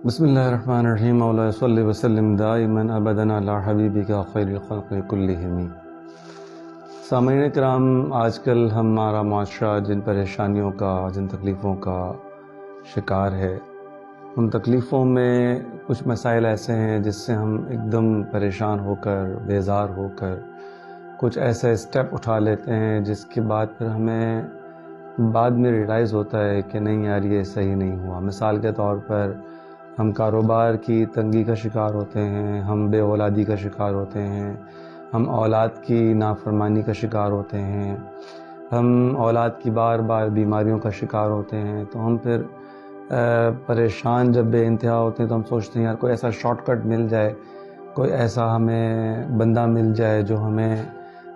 بسم اللہ الرحمن الرحیم مولا صلی وسلم دائما ابدا علی حبیبک خیر الخلق کلہم۔ سامعین کرام، آج کل ہمارا معاشرہ جن پریشانیوں کا، جن تکلیفوں کا شکار ہے، ان تکلیفوں میں کچھ مسائل ایسے ہیں جس سے ہم ایک دم پریشان ہو کر، بیزار ہو کر کچھ ایسے اسٹیپ اٹھا لیتے ہیں جس کے بعد پھر ہمیں بعد میں ریئلائز ہوتا ہے کہ نہیں یار، یہ صحیح نہیں ہوا۔ مثال کے طور پر ہم کاروبار کی تنگی کا شکار ہوتے ہیں، ہم بے اولادی کا شکار ہوتے ہیں، ہم اولاد کی نافرمانی کا شکار ہوتے ہیں، ہم اولاد کی بار بار بیماریوں کا شکار ہوتے ہیں۔ تو ہم پھر پریشان جب بے انتہا ہوتے ہیں تو ہم سوچتے ہیں یار کوئی ایسا شارٹ کٹ مل جائے، کوئی ایسا ہمیں بندہ مل جائے جو ہمیں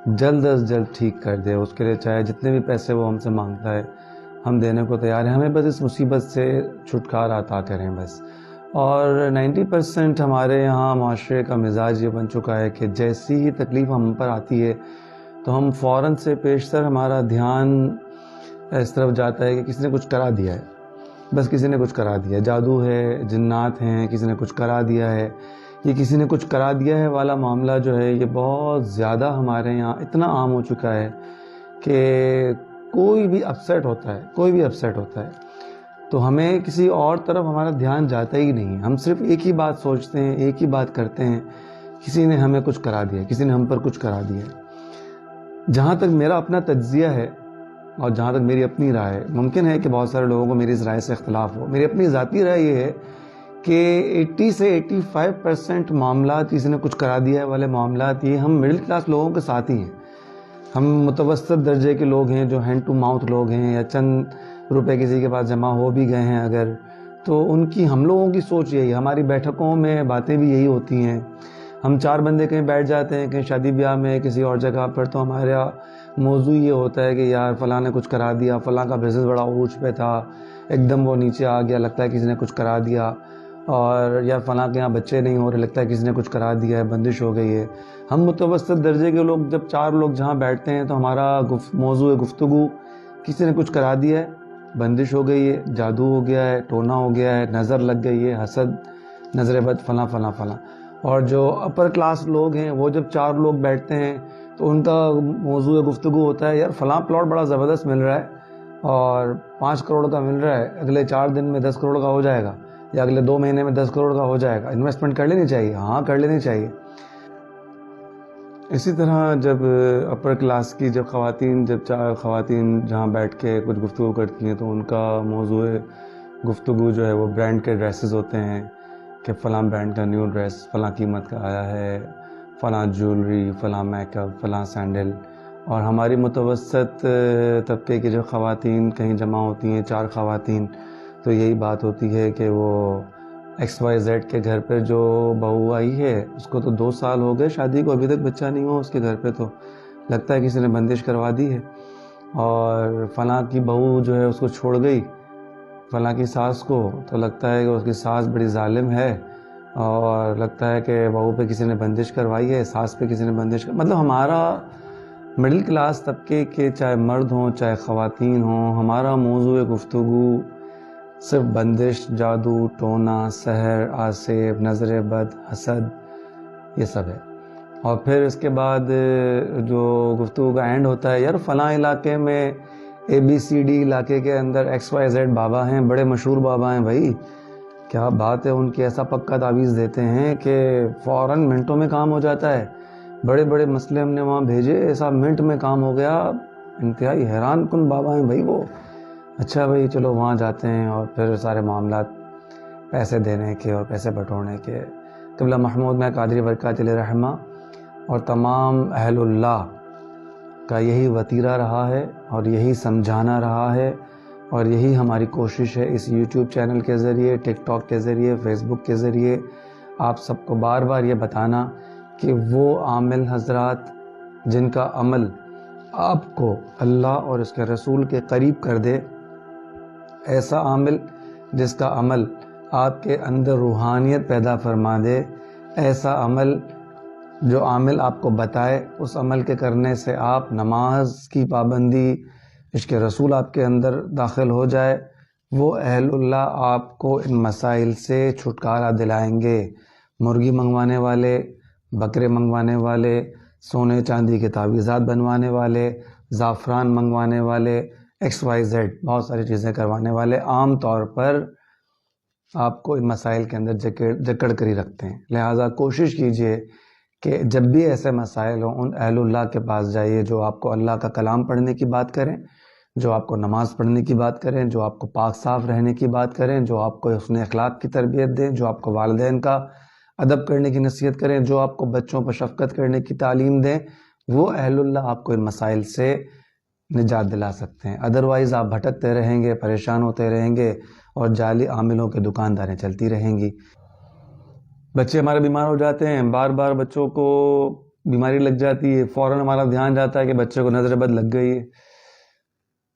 جلد از جلد ٹھیک کر دے۔ اس کے لیے چاہے جتنے بھی پیسے وہ ہم سے مانگتا ہے ہم دینے کو تیار ہیں، ہمیں بس اس مصیبت سے چھٹکارا عطا کریں بس۔ اور 90% ہمارے یہاں معاشرے کا مزاج یہ بن چکا ہے کہ جیسی ہی تکلیف ہم پر آتی ہے تو ہم فوراً سے پیشتر ہمارا دھیان اس طرف جاتا ہے کہ کسی نے کچھ کرا دیا ہے، بس کسی نے کچھ کرا دیا ہے، جادو ہے، جنات ہیں، کسی نے کچھ کرا دیا ہے، یہ کسی نے کچھ کرا دیا ہے والا معاملہ جو ہے یہ بہت زیادہ ہمارے یہاں اتنا عام ہو چکا ہے کہ کوئی بھی اپسیٹ ہوتا ہے تو ہمیں کسی اور طرف ہمارا دھیان جاتا ہی نہیں۔ ہم صرف ایک ہی بات سوچتے ہیں، ایک ہی بات کرتے ہیں، کسی نے ہمیں کچھ کرا دیا، کسی نے ہم پر کچھ کرا دیا۔ جہاں تک میرا اپنا تجزیہ ہے اور جہاں تک میری اپنی رائے ہے، ممکن ہے کہ بہت سارے لوگوں کو میری اس رائے سے اختلاف ہو، میری اپنی ذاتی رائے یہ ہے کہ 80 سے 85% معاملات کسی نے کچھ کرا دیا ہے والے معاملات یہ ہم مڈل کلاس لوگوں کے ساتھ ہی ہیں۔ ہم متوسط درجے کے لوگ ہیں جو ہینڈ ٹو ماؤتھ لوگ ہیں، یا چند روپے کسی کے پاس جمع ہو بھی گئے ہیں اگر، تو ان کی ہم لوگوں کی سوچ یہی ہے۔ ہماری بیٹھکوں میں باتیں بھی یہی ہوتی ہیں، ہم 4 بندے کہیں بیٹھ جاتے ہیں، کہیں شادی بیاہ میں کسی اور جگہ پر، تو ہمارا موضوع یہ ہوتا ہے کہ یار فلاں نے کچھ کرا دیا، فلاں کا بزنس بڑا عروج پہ تھا، ایک دم وہ نیچے آ گیا، لگتا ہے کسی نے کچھ کرا دیا، اور یا فلاں کے یہاں بچے نہیں ہو رہے، لگتا ہے کسی نے کچھ کرا دیا ہے، بندش ہو گئی ہے۔ ہم متوسط درجے کے لوگ جب 4 لوگ جہاں بیٹھتے ہیں تو ہمارا موضوع گفتگو کسی نے کچھ کرا دیا ہے، بندش ہو گئی ہے، جادو ہو گیا ہے، ٹونا ہو گیا ہے، نظر لگ گئی ہے، حسد، نظر بد، فلاں فلاں فلاں۔ اور جو اپر کلاس لوگ ہیں وہ جب 4 لوگ بیٹھتے ہیں تو ان کا موضوع گفتگو ہوتا ہے یار فلاں پلاٹ بڑا زبردست مل رہا ہے اور 5 کروڑ کا مل رہا ہے، اگلے 4 دن میں 10 کروڑ کا ہو جائے گا، یا اگلے 2 مہینے میں 10 کروڑ کا ہو جائے گا، انویسٹمنٹ کر لینی چاہیے۔ ہاں کر لینی چاہیے۔ اسی طرح جب اپر کلاس کی جب خواتین جہاں بیٹھ کے کچھ گفتگو کرتی ہیں تو ان کا موضوع گفتگو جو ہے وہ برانڈ کے ڈریسز ہوتے ہیں کہ فلاں برانڈ کا نیو ڈریس فلاں قیمت کا آیا ہے، فلاں جولری، فلاں میک اپ، فلاں سینڈل۔ اور ہماری متوسط طبقے کی جو خواتین کہیں جمع ہوتی ہیں، 4 خواتین، تو یہی بات ہوتی ہے کہ وہ XYZ کے گھر پہ جو بہو آئی ہے اس کو تو 2 سال ہو گئے شادی کو، ابھی تک بچہ نہیں ہوا اس کے گھر پہ، تو لگتا ہے کسی نے بندش کروا دی ہے۔ اور فلاں کی بہو جو ہے اس کو چھوڑ گئی فلاں کی ساس کو، تو لگتا ہے کہ اس کی ساس بڑی ظالم ہے، اور لگتا ہے کہ بہو پہ کسی نے بندش کروائی ہے، ساس پہ کسی نے بندش مطلب ہمارا مڈل کلاس طبقے کے چاہے مرد ہوں چاہے خواتین ہوں، ہمارا موضوع گفتگو صرف بندش، جادو، ٹونا، سحر، آسیب، نظر بد، حسد، یہ سب ہے۔ اور پھر اس کے بعد جو گفتگو کا اینڈ ہوتا ہے، یار فلاں علاقے میں ABCD علاقے کے اندر XYZ بابا ہیں، بڑے مشہور بابا ہیں بھائی، کیا بات ہے، ان کی ایسا پکا تعویذ دیتے ہیں کہ فوراً منٹوں میں کام ہو جاتا ہے۔ بڑے بڑے مسئلے ہم نے وہاں بھیجے، ایسا منٹ میں کام ہو گیا، انتہائی حیران کن بابا ہیں بھائی وہ۔ اچھا بھائی چلو وہاں جاتے ہیں، اور پھر سارے معاملات پیسے دینے کے اور پیسے بٹورنے کے۔ قبلہ محمود میں قادری برکات علیہ رحمہ اور تمام اہل اللہ کا یہی وتیرہ رہا ہے اور یہی سمجھانا رہا ہے، اور یہی ہماری کوشش ہے اس YouTube چینل کے ذریعے، ٹک ٹاک کے ذریعے، فیس بک کے ذریعے آپ سب کو بار بار یہ بتانا کہ وہ عامل حضرات جن کا عمل آپ کو اللہ اور اس کے رسول کے قریب کر دے، ایسا عامل جس کا عمل آپ کے اندر روحانیت پیدا فرما دے، ایسا عمل جو عامل آپ کو بتائے، اس عمل کے کرنے سے آپ نماز کی پابندی، عشق رسول آپ کے اندر داخل ہو جائے، وہ اہل اللہ آپ کو ان مسائل سے چھٹکارا دلائیں گے. مرغی منگوانے والے، بکرے منگوانے والے، سونے چاندی کے تعویذات بنوانے والے، زعفران منگوانے والے، XYZ بہت ساری چیزیں کروانے والے عام طور پر آپ کو ان مسائل کے اندر جکڑ کر ہی رکھتے ہیں. لہٰذا کوشش کیجئے کہ جب بھی ایسے مسائل ہوں ان اہل اللہ کے پاس جائیے جو آپ کو اللہ کا کلام پڑھنے کی بات کریں، جو آپ کو نماز پڑھنے کی بات کریں، جو آپ کو پاک صاف رہنے کی بات کریں، جو آپ کو حسن اخلاق کی تربیت دیں، جو آپ کو والدین کا ادب کرنے کی نصیحت کریں، جو آپ کو بچوں پر شفقت کرنے کی تعلیم دیں. وہ اہل اللہ آپ کو ان مسائل سے نجات دلا سکتے ہیں. ادروائز آپ بھٹکتے رہیں گے، پریشان ہوتے رہیں گے اور جعلی عاملوں کے دکانداریں چلتی رہیں گی. بچے ہمارے بیمار ہو جاتے ہیں، بار بار بچوں کو بیماری لگ جاتی ہے، فوراً ہمارا دھیان جاتا ہے کہ بچے کو نظر بد لگ گئی ہے،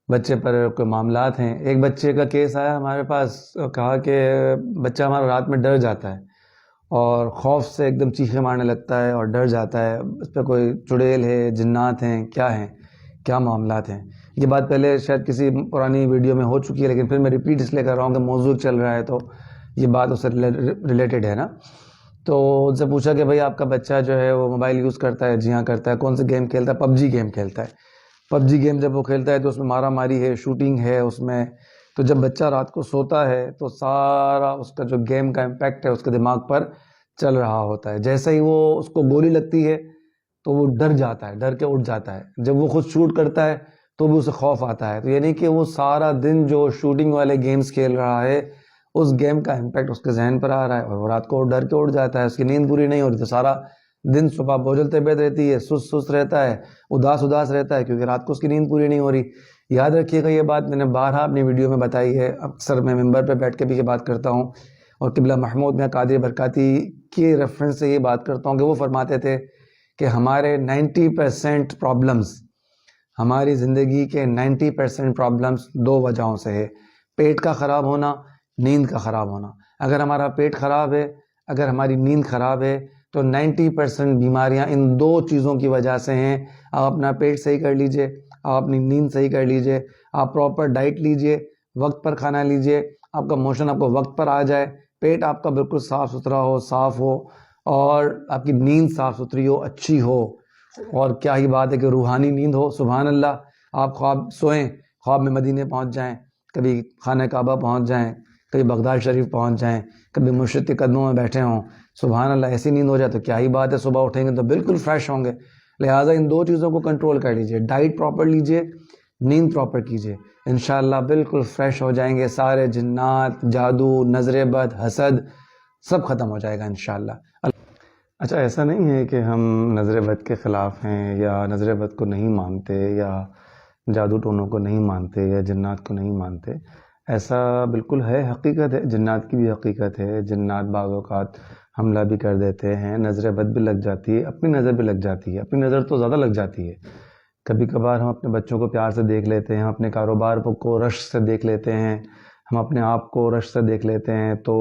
بچے پر کوئی معاملات ہیں. ایک بچے کا کیس آیا ہمارے پاس، کہا کہ بچہ ہمارا رات میں ڈر جاتا ہے اور خوف سے ایک دم چیخیں مارنے لگتا ہے اور ڈر جاتا ہے، اس پہ کوئی چڑیل ہے، جنات ہیں، کیا معاملات ہیں. یہ بات پہلے شاید کسی پرانی ویڈیو میں ہو چکی ہے، لیکن پھر میں ریپیٹ اس لیے کر رہا ہوں کہ موضوع چل رہا ہے تو یہ بات اس سے ریلیٹڈ ہے نا. تو ان سے پوچھا کہ بھائی آپ کا بچہ جو ہے وہ موبائل یوز کرتا ہے؟ جی ہاں کرتا ہے. کون سے گیم کھیلتا ہے؟ PUBG گیم کھیلتا ہے. PUBG گیم جب وہ کھیلتا ہے تو اس میں مارا ماری ہے، شوٹنگ ہے اس میں. تو جب بچہ رات کو سوتا ہے تو سارا اس کا جو گیم کا امپیکٹ ہے اس کے دماغ پر چل رہا ہوتا ہے. جیسے ہی وہ اس کو گولی لگتی ہے تو وہ ڈر جاتا ہے، ڈر کے اٹھ جاتا ہے. جب وہ خود شوٹ کرتا ہے تو بھی اسے خوف آتا ہے. تو یعنی کہ وہ سارا دن جو شوٹنگ والے گیمز کھیل رہا ہے اس گیم کا امپیکٹ اس کے ذہن پر آ رہا ہے اور وہ رات کو ڈر کے اٹھ جاتا ہے. اس کی نیند پوری نہیں ہو رہی تو سارا دن صبح بوجھل طبیعت رہتی ہے، سست رہتا ہے، اداس رہتا ہے کیونکہ رات کو اس کی نیند پوری نہیں ہو رہی. یاد رکھیے گا یہ بات میں نے بارہا اپنی ویڈیو میں بتائی ہے. اکثر میں ممبر پہ بیٹھ کے بھی یہ بات کرتا ہوں اور قبلہ محمود میاں قادری برکاتی کے ریفرنس سے یہ بات کرتا ہوں کہ وہ فرماتے تھے کہ ہمارے 90% پرابلمز، ہماری زندگی کے 90% پرابلمز دو وجہوں سے ہے: پیٹ کا خراب ہونا، نیند کا خراب ہونا. اگر ہمارا پیٹ خراب ہے، اگر ہماری نیند خراب ہے تو 90% بیماریاں ان دو چیزوں کی وجہ سے ہیں. آپ اپنا پیٹ صحیح کر لیجئے، آپ اپنی نیند صحیح کر لیجئے، آپ پراپر ڈائٹ لیجئے، وقت پر کھانا لیجئے، آپ کا موشن آپ کو وقت پر آ جائے، پیٹ آپ کا بالکل صاف ستھرا ہو، صاف ہو، اور آپ کی نیند صاف ستھری ہو، اچھی ہو. اور کیا ہی بات ہے کہ روحانی نیند ہو. سبحان اللہ. آپ خواب سوئیں، خواب میں مدینے پہنچ جائیں، کبھی خانہ کعبہ پہنچ جائیں، کبھی بغداد شریف پہنچ جائیں، کبھی مرشد کے قدموں میں بیٹھے ہوں. سبحان اللہ. ایسی نیند ہو جائے تو کیا ہی بات ہے، صبح اٹھیں گے تو بالکل فریش ہوں گے. لہٰذا ان دو چیزوں کو کنٹرول کر لیجئے، ڈائٹ پراپر لیجئے، نیند پراپر کیجئے، انشاءاللہ بالکل فریش ہو جائیں گے. سارے جنات، جادو، نظر بد، حسد سب ختم ہو جائے گا انشاءاللہ. اچھا، ایسا نہیں ہے کہ ہم نظر بد کے خلاف ہیں یا نظر بد کو نہیں مانتے یا جادو ٹونوں کو نہیں مانتے یا جنات کو نہیں مانتے. ایسا بالکل ہے، حقیقت ہے، جنات کی بھی حقیقت ہے. جنات بعض اوقات حملہ بھی کر دیتے ہیں، نظر بد بھی لگ جاتی ہے، اپنی نظر بھی لگ جاتی ہے. اپنی نظر تو زیادہ لگ جاتی ہے. کبھی کبھار ہم اپنے بچوں کو پیار سے دیکھ لیتے ہیں، ہم اپنے کاروبار کو رشک سے دیکھ لیتے ہیں، ہم اپنے آپ کو رشک سے دیکھ لیتے ہیں، تو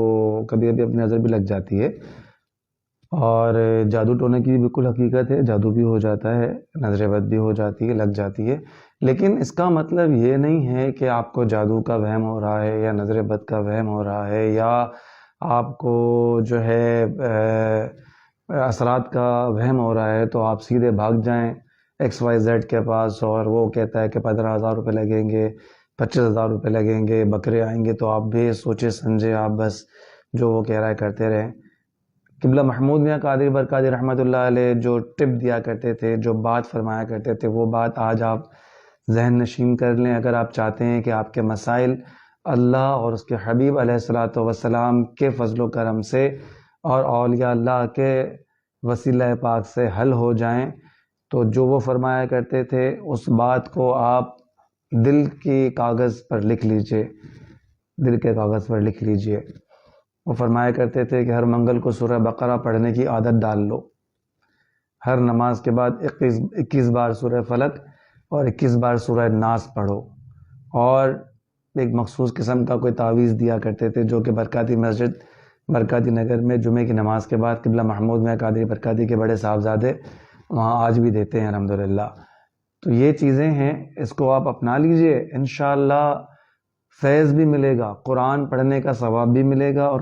کبھی کبھی اپنی نظر بھی لگ جاتی ہے. اور جادو ٹونے کی بھی بالکل حقیقت ہے، جادو بھی ہو جاتا ہے، نظر بد بھی ہو جاتی ہے، لگ جاتی ہے. لیکن اس کا مطلب یہ نہیں ہے کہ آپ کو جادو کا وہم ہو رہا ہے یا نظر بد کا وہم ہو رہا ہے یا آپ کو جو ہے اثرات کا وہم ہو رہا ہے تو آپ سیدھے بھاگ جائیں XYZ کے پاس اور وہ کہتا ہے کہ 15,000 روپے لگیں گے، 25,000 روپے لگیں گے، بکرے آئیں گے. تو آپ بھی سوچے سمجھے، آپ بس جو وہ کہہ رہا ہے کرتے رہیں. قبلہ محمود میاں قادری برکاتی رحمۃ اللہ علیہ جو ٹپ دیا کرتے تھے، جو بات فرمایا کرتے تھے، وہ بات آج آپ ذہن نشین کر لیں. اگر آپ چاہتے ہیں کہ آپ کے مسائل اللہ اور اس کے حبیب علیہ الصلاۃ والسلام کے فضل و کرم سے اور اولیاء اللہ کے وسیلہ پاک سے حل ہو جائیں، تو جو وہ فرمایا کرتے تھے اس بات کو آپ دل کی کاغذ پر لکھ لیجئے، دل کے کاغذ پر لکھ لیجئے. وہ فرمایا کرتے تھے کہ ہر منگل کو سورہ بقرہ پڑھنے کی عادت ڈال لو. ہر نماز کے بعد 21 بار سورہ فلق اور 21 بار سورہ ناس پڑھو. اور ایک مخصوص قسم کا کوئی تعویذ دیا کرتے تھے جو کہ برکاتی مسجد برکاتی نگر میں جمعے کی نماز کے بعد قبلہ محمود میاں قادری برکاتی کے بڑے صاحبزادے وہاں آج بھی دیتے ہیں الحمدللہ. تو یہ چیزیں ہیں، اس کو آپ اپنا لیجئے، انشاءاللہ فیض بھی ملے گا، قرآن پڑھنے کا ثواب بھی ملے گا، اور